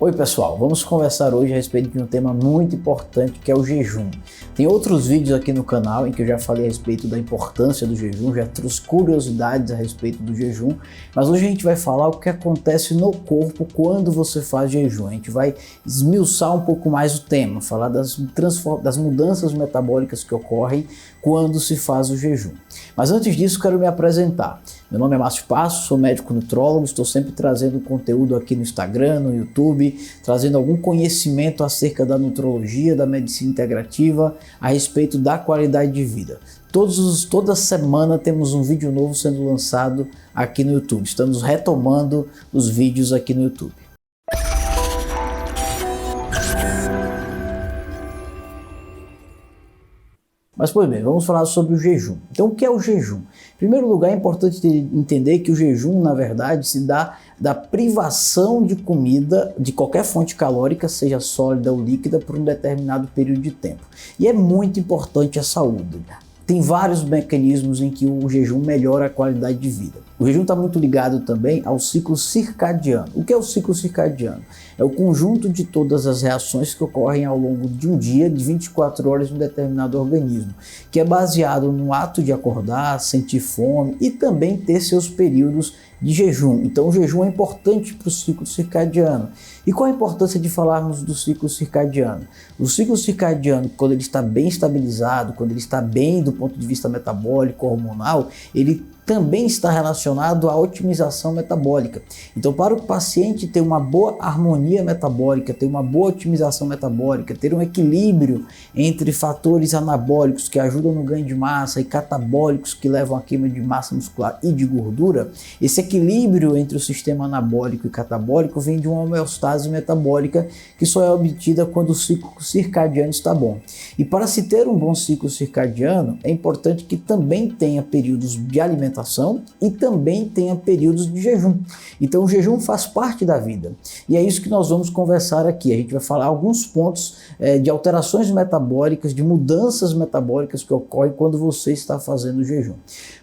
Oi pessoal, vamos conversar hoje a respeito de um tema muito importante que é o jejum. Tem outros vídeos aqui no canal em que eu já falei a respeito da importância do jejum, já trouxe curiosidades a respeito do jejum, mas hoje a gente vai falar o que acontece no corpo quando você faz jejum. A gente vai esmiuçar um pouco mais o tema, falar das mudanças metabólicas que ocorrem quando se faz o jejum. Mas antes disso, quero me apresentar. Meu nome é Márcio Passos, sou médico nutrólogo, estou sempre trazendo conteúdo aqui no Instagram, no YouTube, trazendo algum conhecimento acerca da nutrologia, da medicina integrativa, a respeito da qualidade de vida. Toda semana temos um vídeo novo sendo lançado aqui no YouTube. Estamos retomando os vídeos aqui no YouTube. Mas, pois bem, vamos falar sobre o jejum. Então, o que é o jejum? Em primeiro lugar, é importante entender que o jejum, na verdade, se dá da privação de comida, de qualquer fonte calórica, seja sólida ou líquida, por um determinado período de tempo. E é muito importante a saúde. Tem vários mecanismos em que o jejum melhora a qualidade de vida. O jejum está muito ligado também ao ciclo circadiano. O que é o ciclo circadiano? É o conjunto de todas as reações que ocorrem ao longo de um dia, de 24 horas em um determinado organismo, que é baseado no ato de acordar, sentir fome e também ter seus períodos de jejum. Então o jejum é importante para o ciclo circadiano. E qual a importância de falarmos do ciclo circadiano? O ciclo circadiano, quando ele está bem estabilizado, quando ele está bem do ponto de vista metabólico, hormonal, ele também está relacionado à otimização metabólica. Então, para o paciente ter uma boa harmonia metabólica, ter uma boa otimização metabólica, ter um equilíbrio entre fatores anabólicos que ajudam no ganho de massa e catabólicos que levam à queima de massa muscular e de gordura, esse equilíbrio entre o sistema anabólico e catabólico vem de uma homeostase metabólica que só é obtida quando o ciclo circadiano está bom. E para se ter um bom ciclo circadiano, é importante que também tenha períodos de alimentação e também tenha períodos de jejum. Então o jejum faz parte da vida e é isso que nós vamos conversar aqui. A gente vai falar alguns pontos de alterações metabólicas, de mudanças metabólicas que ocorrem quando você está fazendo jejum.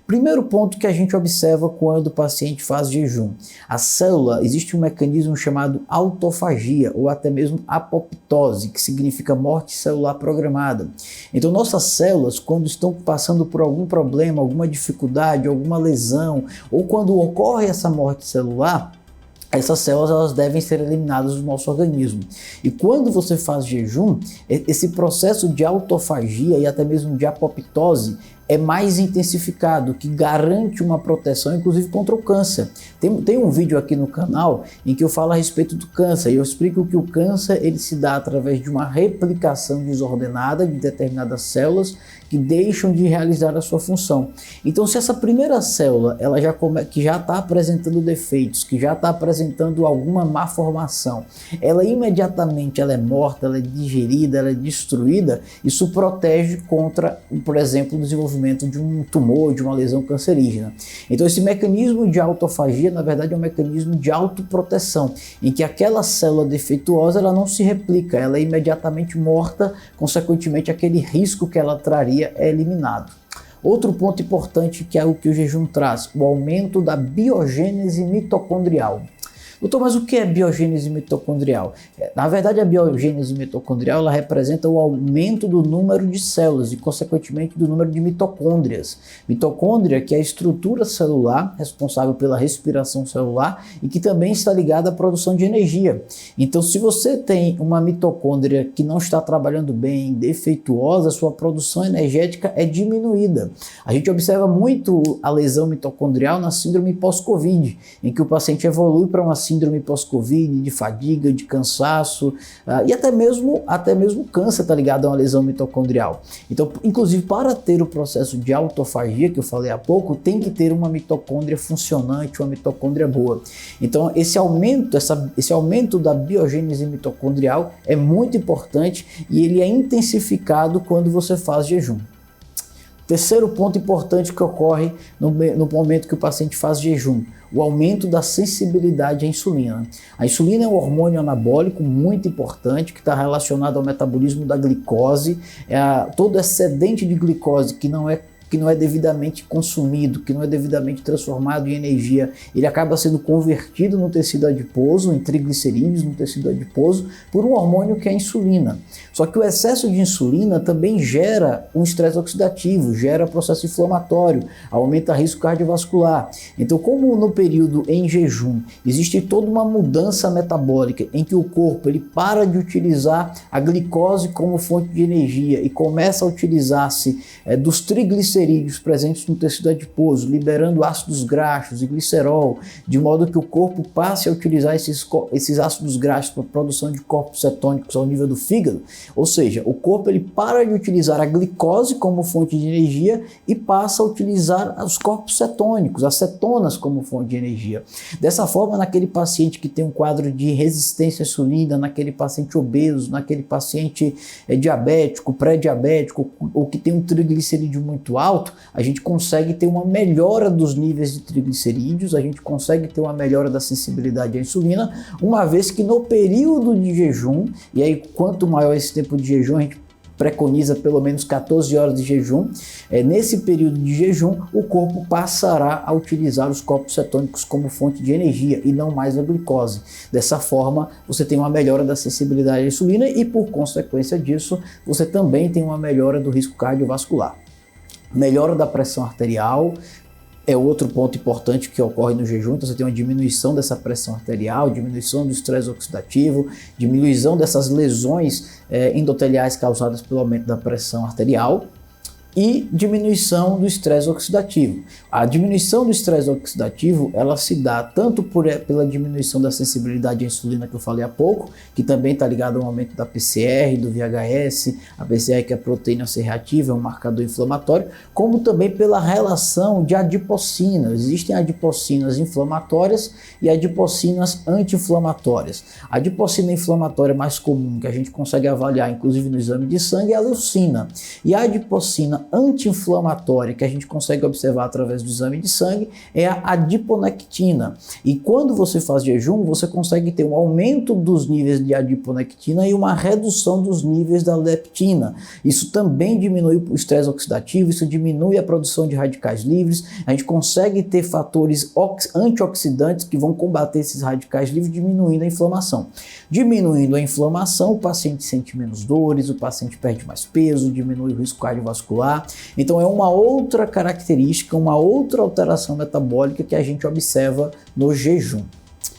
Primeiro ponto que a gente observa quando o paciente faz jejum. A célula, existe um mecanismo chamado autofagia ou até mesmo apoptose, que significa morte celular programada. Então nossas células, quando estão passando por algum problema, alguma dificuldade, alguma lesão, ou quando ocorre essa morte celular, essas células elas devem ser eliminadas do nosso organismo. E quando você faz jejum, esse processo de autofagia e até mesmo de apoptose é mais intensificado, que garante uma proteção, inclusive contra o câncer. Tem um vídeo aqui no canal em que eu falo a respeito do câncer, e eu explico que o câncer ele se dá através de uma replicação desordenada de determinadas células que deixam de realizar a sua função. Então, se essa primeira célula que já está apresentando defeitos, que já está apresentando alguma má formação, ela imediatamente ela é morta, ela é digerida, ela é destruída, isso protege contra, por exemplo, o desenvolvimento de um tumor, de uma lesão cancerígena. Então esse mecanismo de autofagia, na verdade, é um mecanismo de autoproteção, em que aquela célula defeituosa ela não se replica, ela é imediatamente morta, consequentemente aquele risco que ela traria é eliminado. Outro ponto importante que é o que o jejum traz, o aumento da biogênese mitocondrial. Doutor, mas o que é biogênese mitocondrial? Na verdade, a biogênese mitocondrial ela representa o aumento do número de células e, consequentemente, do número de mitocôndrias. Mitocôndria, que é a estrutura celular responsável pela respiração celular e que também está ligada à produção de energia. Então, se você tem uma mitocôndria que não está trabalhando bem, defeituosa, sua produção energética é diminuída. A gente observa muito a lesão mitocondrial na síndrome pós-Covid, em que o paciente evolui para uma síndrome pós-Covid, de fadiga, de cansaço e até mesmo câncer está ligado a uma lesão mitocondrial. Então, inclusive, para ter o processo de autofagia, que eu falei há pouco, tem que ter uma mitocôndria funcionante, uma mitocôndria boa. Então, esse aumento da biogênese mitocondrial é muito importante e ele é intensificado quando você faz jejum. Terceiro ponto importante que ocorre no momento que o paciente faz jejum, o aumento da sensibilidade à insulina. A insulina é um hormônio anabólico muito importante que está relacionado ao metabolismo da glicose. Todo excedente de glicose que não é que não é devidamente consumido, que não é devidamente transformado em energia, ele acaba sendo convertido no tecido adiposo, em triglicerídeos no tecido adiposo, por um hormônio que é a insulina. Só que o excesso de insulina também gera um estresse oxidativo, gera processo inflamatório, aumenta risco cardiovascular. Então, como no período em jejum existe toda uma mudança metabólica em que o corpo ele para de utilizar a glicose como fonte de energia e começa a utilizar-se dos triglicerídeos presentes no tecido adiposo, liberando ácidos graxos e glicerol, de modo que o corpo passe a utilizar esses ácidos graxos para a produção de corpos cetônicos ao nível do fígado. Ou seja, o corpo ele para de utilizar a glicose como fonte de energia e passa a utilizar os corpos cetônicos, as cetonas como fonte de energia. Dessa forma, naquele paciente que tem um quadro de resistência à insulina, naquele paciente obeso, naquele paciente diabético, pré-diabético ou que tem um triglicerídeo muito alto, a gente consegue ter uma melhora dos níveis de triglicerídeos, a gente consegue ter uma melhora da sensibilidade à insulina, uma vez que no período de jejum, e aí quanto maior esse tempo de jejum, a gente preconiza pelo menos 14 horas de jejum, nesse período de jejum o corpo passará a utilizar os corpos cetônicos como fonte de energia e não mais a glicose. Dessa forma você tem uma melhora da sensibilidade à insulina e por consequência disso você também tem uma melhora do risco cardiovascular. Melhora da pressão arterial é outro ponto importante que ocorre no jejum, então você tem uma diminuição dessa pressão arterial, diminuição do estresse oxidativo, diminuição dessas lesões endoteliais causadas pelo aumento da pressão arterial e diminuição do estresse oxidativo. A diminuição do estresse oxidativo, ela se dá tanto pela diminuição da sensibilidade à insulina que eu falei há pouco, que também está ligado ao aumento da PCR, do VHS, a PCR que é a proteína C reativa, é um marcador inflamatório, como também pela relação de adipocinas. Existem adipocinas inflamatórias e adipocinas anti-inflamatórias. A adipocina inflamatória mais comum, que a gente consegue avaliar inclusive no exame de sangue, é a leucina. E a adipocina anti-inflamatória que a gente consegue observar através do exame de sangue é a adiponectina. E quando você faz jejum, você consegue ter um aumento dos níveis de adiponectina e uma redução dos níveis da leptina. Isso também diminui o estresse oxidativo, isso diminui a produção de radicais livres, a gente consegue ter fatores antioxidantes que vão combater esses radicais livres, diminuindo a inflamação. Diminuindo a inflamação, o paciente sente menos dores, o paciente perde mais peso, diminui o risco cardiovascular. Então é uma outra característica, uma outra alteração metabólica que a gente observa no jejum.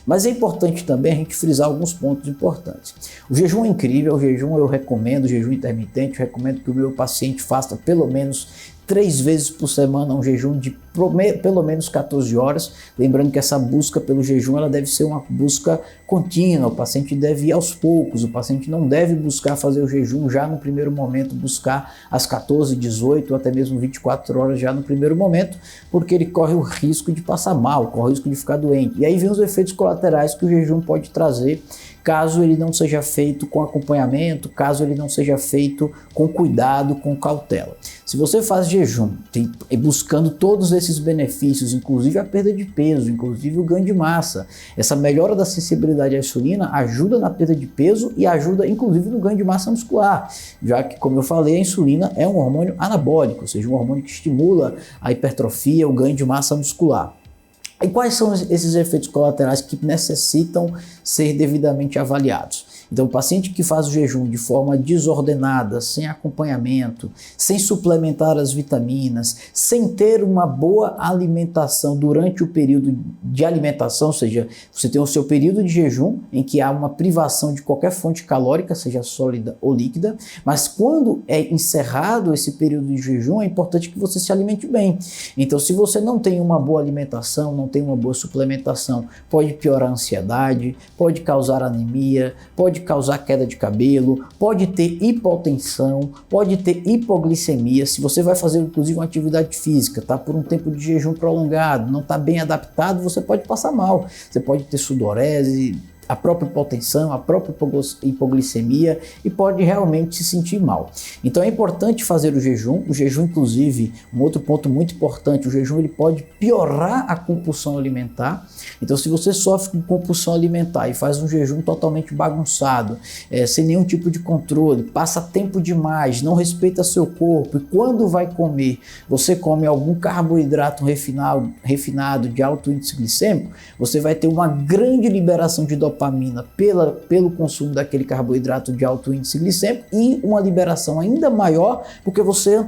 Mas é importante também a gente frisar alguns pontos importantes. O jejum é incrível, o jejum eu recomendo, o jejum intermitente, eu recomendo que o meu paciente faça pelo menos 3 vezes por semana um jejum de pelo menos 14 horas, lembrando que essa busca pelo jejum ela deve ser uma busca contínua, o paciente deve ir aos poucos, o paciente não deve buscar fazer o jejum já no primeiro momento, buscar às 14, 18 ou até mesmo 24 horas já no primeiro momento, porque ele corre o risco de passar mal, corre o risco de ficar doente. E aí vem os efeitos colaterais que o jejum pode trazer, caso ele não seja feito com acompanhamento, caso ele não seja feito com cuidado, com cautela. Se você faz jejum, buscando todos esses benefícios, inclusive a perda de peso, inclusive o ganho de massa, essa melhora da sensibilidade à insulina ajuda na perda de peso e ajuda inclusive no ganho de massa muscular, já que, como eu falei, a insulina é um hormônio anabólico, ou seja, um hormônio que estimula a hipertrofia, o ganho de massa muscular. E quais são esses efeitos colaterais que necessitam ser devidamente avaliados? Então, o paciente que faz o jejum de forma desordenada, sem acompanhamento, sem suplementar as vitaminas, sem ter uma boa alimentação durante o período de alimentação, ou seja, você tem o seu período de jejum em que há uma privação de qualquer fonte calórica, seja sólida ou líquida, mas quando é encerrado esse período de jejum, é importante que você se alimente bem. Então, se você não tem uma boa alimentação, não tem uma boa suplementação, pode piorar a ansiedade, pode causar anemia, pode causar queda de cabelo, pode ter hipotensão, pode ter hipoglicemia. Se você vai fazer inclusive uma atividade física, tá por um tempo de jejum prolongado, não está bem adaptado, você pode passar mal, você pode ter sudorese, a própria hipotensão, a própria hipoglicemia e pode realmente se sentir mal. Então é importante fazer o jejum, inclusive, um outro ponto muito importante, o jejum ele pode piorar a compulsão alimentar. Então se você sofre com compulsão alimentar e faz um jejum totalmente bagunçado, sem nenhum tipo de controle, passa tempo demais, não respeita seu corpo e quando vai comer, você come algum carboidrato refinado de alto índice glicêmico, você vai ter uma grande liberação de dopamina pelo consumo daquele carboidrato de alto índice glicêmico e uma liberação ainda maior porque você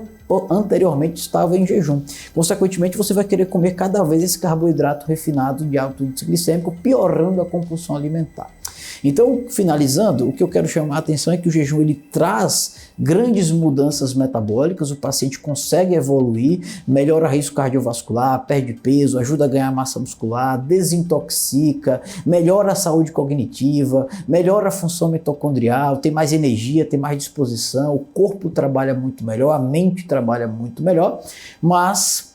anteriormente estava em jejum. Consequentemente, você vai querer comer cada vez esse carboidrato refinado de alto índice glicêmico, piorando a compulsão alimentar. Então, finalizando, o que eu quero chamar a atenção é que o jejum ele traz grandes mudanças metabólicas, o paciente consegue evoluir, melhora risco cardiovascular, perde peso, ajuda a ganhar massa muscular, desintoxica, melhora a saúde cognitiva, melhora a função mitocondrial, tem mais energia, tem mais disposição, o corpo trabalha muito melhor, a mente trabalha muito melhor, mas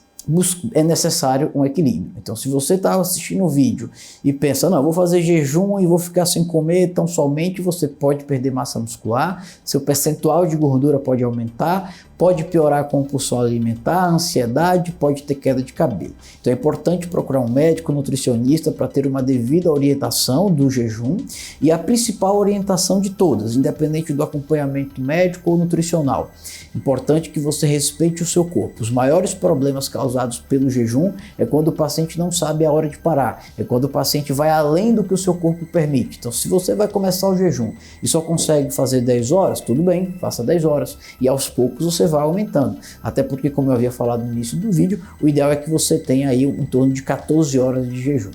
é necessário um equilíbrio. Então, se você está assistindo o vídeo e pensa, não, eu vou fazer jejum e vou ficar sem comer tão somente, você pode perder massa muscular, seu percentual de gordura pode aumentar, pode piorar a compulsão alimentar, a ansiedade, pode ter queda de cabelo. Então é importante procurar um médico, nutricionista para ter uma devida orientação do jejum e a principal orientação de todas, independente do acompanhamento médico ou nutricional. Importante que você respeite o seu corpo. Os maiores problemas causados pelo jejum é quando o paciente não sabe a hora de parar, é quando o paciente vai além do que o seu corpo permite. Então se você vai começar o jejum e só consegue fazer 10 horas, tudo bem, faça 10 horas e aos poucos você vai aumentando, até porque, como eu havia falado no início do vídeo, o ideal é que você tenha aí em torno de 14 horas de jejum.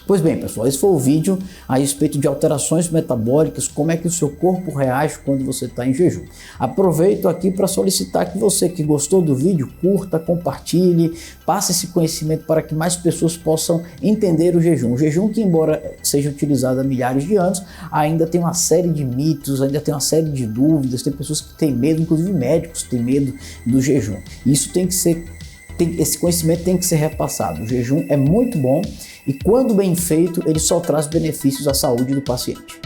Pois bem, pessoal, esse foi o vídeo a respeito de alterações metabólicas, como é que o seu corpo reage quando você está em jejum. Aproveito aqui para solicitar que você que gostou do vídeo, curta, compartilhe, passe esse conhecimento para que mais pessoas possam entender o jejum. O jejum que, embora seja utilizado há milhares de anos, ainda tem uma série de mitos, ainda tem uma série de dúvidas, tem pessoas que têm medo, inclusive médicos têm medo do jejum. Isso tem que ser esse conhecimento tem que ser repassado. O jejum é muito bom e quando bem feito, ele só traz benefícios à saúde do paciente.